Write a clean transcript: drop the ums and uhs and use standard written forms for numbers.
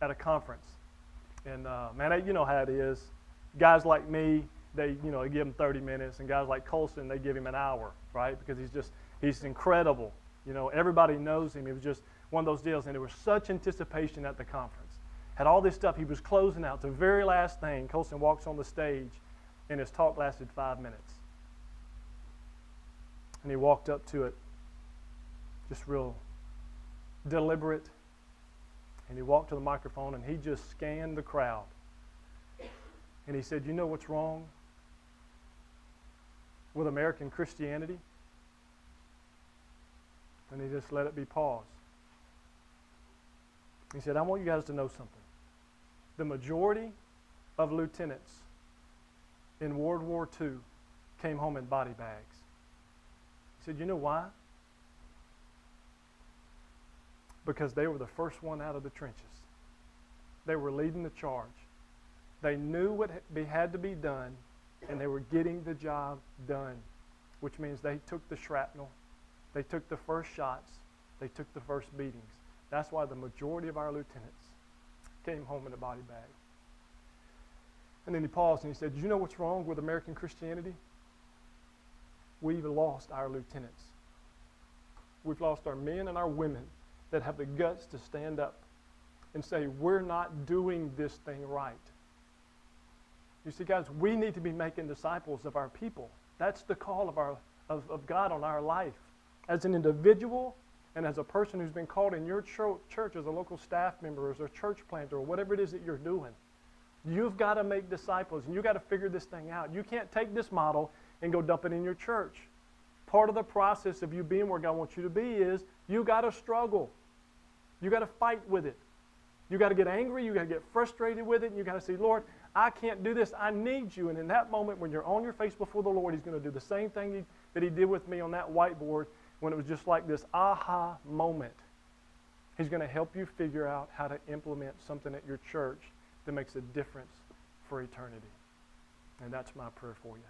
at a conference. And man, you know how it is. Guys like me, they give him 30 minutes, and guys like Colson, they give him an hour, right? Because he's incredible. Everybody knows him. It was just one of those deals, and there was such anticipation at the conference. Had all this stuff. He was closing out. The very last thing, Colson walks on the stage, and his talk lasted 5 minutes. And he walked up to it, just real deliberate, and he walked to the microphone, and he just scanned the crowd. And he said, "You know what's wrong with American Christianity?" And he just let it be paused. He said, "I want you guys to know something. The majority of lieutenants in World War II came home in body bags." He said, "You know why? Because they were the first one out of the trenches. They were leading the charge. They knew what had to be done, and they were getting the job done, which means they took the shrapnel, they took the first shots, they took the first beatings. That's why the majority of our lieutenants came home in a body bag." And then he paused and he said, "You know what's wrong with American Christianity? We've lost our lieutenants. We've lost our men and our women that have the guts to stand up and say, we're not doing this thing right." You see, guys, we need to be making disciples of our people. That's the call of God on our life. As an individual and as a person who's been called in your church as a local staff member, as a church planter, or whatever it is that you're doing, you've got to make disciples, and you've got to figure this thing out. You can't take this model and go dump it in your church. Part of the process of you being where God wants you to be is you got to struggle. You got to fight with it. You got to get angry. You got to get frustrated with it. And you got to say, "Lord, I can't do this. I need you." And in that moment, when you're on your face before the Lord, He's going to do the same thing that He did with me on that whiteboard when it was just like this aha moment. He's going to help you figure out how to implement something at your church that makes a difference for eternity. And that's my prayer for you.